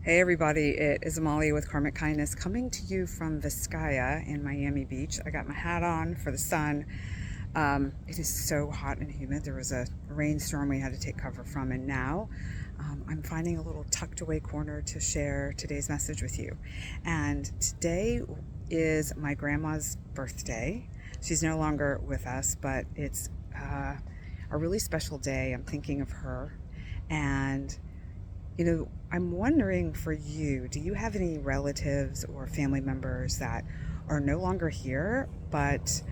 Hey everybody, it is Amalia with Karmic Kindness coming to you from Vizcaya in Miami Beach. I got my hat on for the sun. It is so hot and humid. There was a rainstorm we had to take cover from, and now I'm finding a little tucked away corner to share today's message with you. And today is my grandma's birthday. She's no longer with us, but it's a really special day. I'm thinking of her. And I'm wondering for you, do you have any relatives or family members that are no longer here, but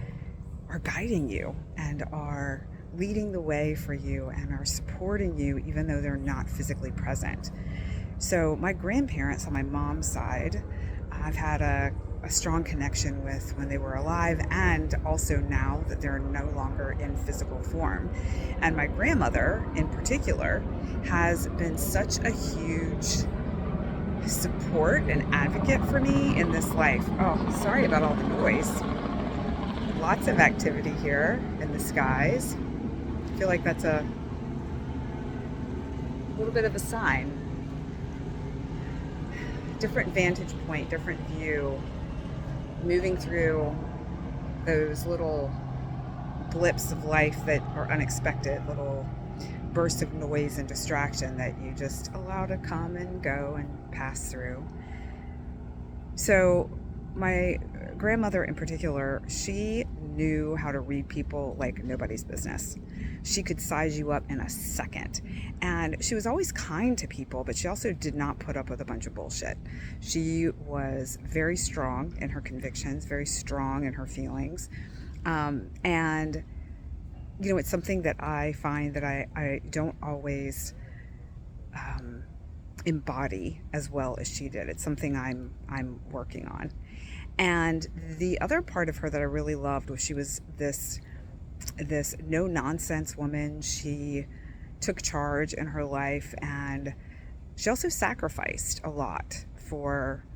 are guiding you and are leading the way for you and are supporting you even though they're not physically present? So, my grandparents on my mom's side, I've had a strong connection with when they were alive, and also now that they're no longer in physical form. And my grandmother, in particular, has been such a huge support and advocate for me in this life. Oh, sorry about all the noise. Lots of activity here in the skies. I feel like that's a little bit of a sign. Different vantage point, different view, moving through those little blips of life that are unexpected, little bursts of noise and distraction that you just allow to come and go and pass through. So my grandmother in particular, she knew how to read people like nobody's business. She could size you up in a second. And she was always kind to people, but she also did not put up with a bunch of bullshit. She was very strong in her convictions, very strong in her feelings. And it's something that I find that I don't always embody as well as she did. It's something I'm working on. And the other part of her that I really loved was she was this no nonsense woman. She took charge in her life, and she also sacrificed a lot for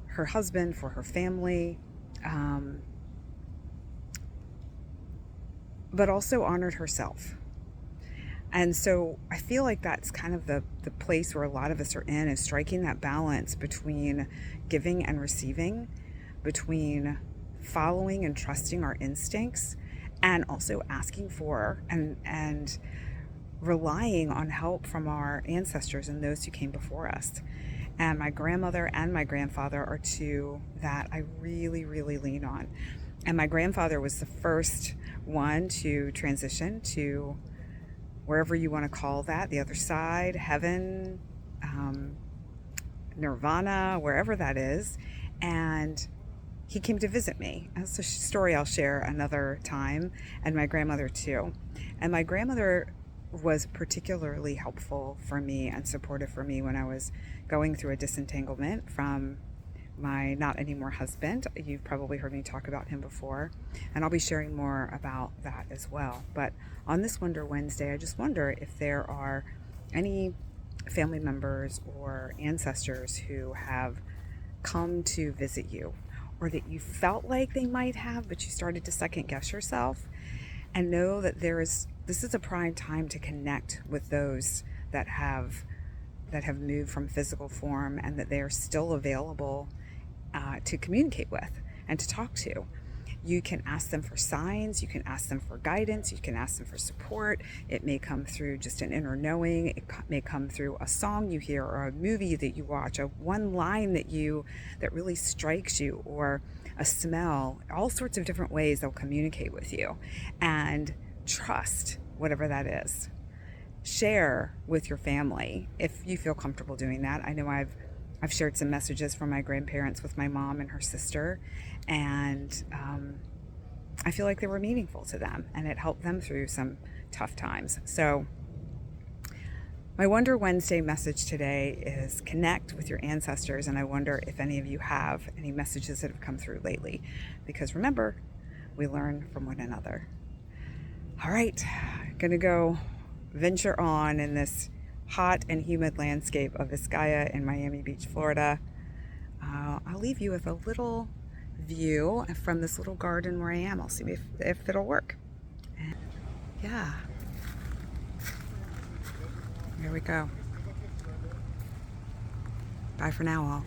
her husband, for her family, but also honored herself. And so I feel like that's kind of the place where a lot of us are in, is striking that balance between giving and receiving, between following and trusting our instincts, and also asking for and relying on help from our ancestors and those who came before us. And my grandmother and my grandfather are two that I really, really lean on. And my grandfather was the first one to transition to wherever you want to call that, the other side, heaven, nirvana, wherever that is. And he came to visit me. That's a story I'll share another time. And my grandmother too. And my grandmother was particularly helpful for me and supportive for me when I was going through a disentanglement from my not anymore husband. You've probably heard me talk about him before, and I'll be sharing more about that as well. But on this Wonder Wednesday, I just wonder if there are any family members or ancestors who have come to visit you, or that you felt like they might have, but you started to second guess yourself. And know that this is a prime time to connect with those that have moved from physical form, and that they are still available to communicate with and to talk to. You can ask them for signs, you can ask them for guidance, you can ask them for support. It may come through just an inner knowing, it may come through a song you hear, or a movie that you watch, a one line that really strikes you, or a smell. All sorts of different ways they'll communicate with you. And trust whatever that is. Share with your family if you feel comfortable doing that. I know I've shared some messages from my grandparents with my mom and her sister, and I feel like they were meaningful to them, and it helped them through some tough times. So my Wonder Wednesday message today is connect with your ancestors, and I wonder if any of you have any messages that have come through lately, because remember, we learn from one another. All right, gonna go venture on in this hot and humid landscape of Vizcaya in Miami Beach, Florida. I'll leave you with a little view from this little garden where I am. I'll see if it'll work. And yeah, here we go. Bye for now, all.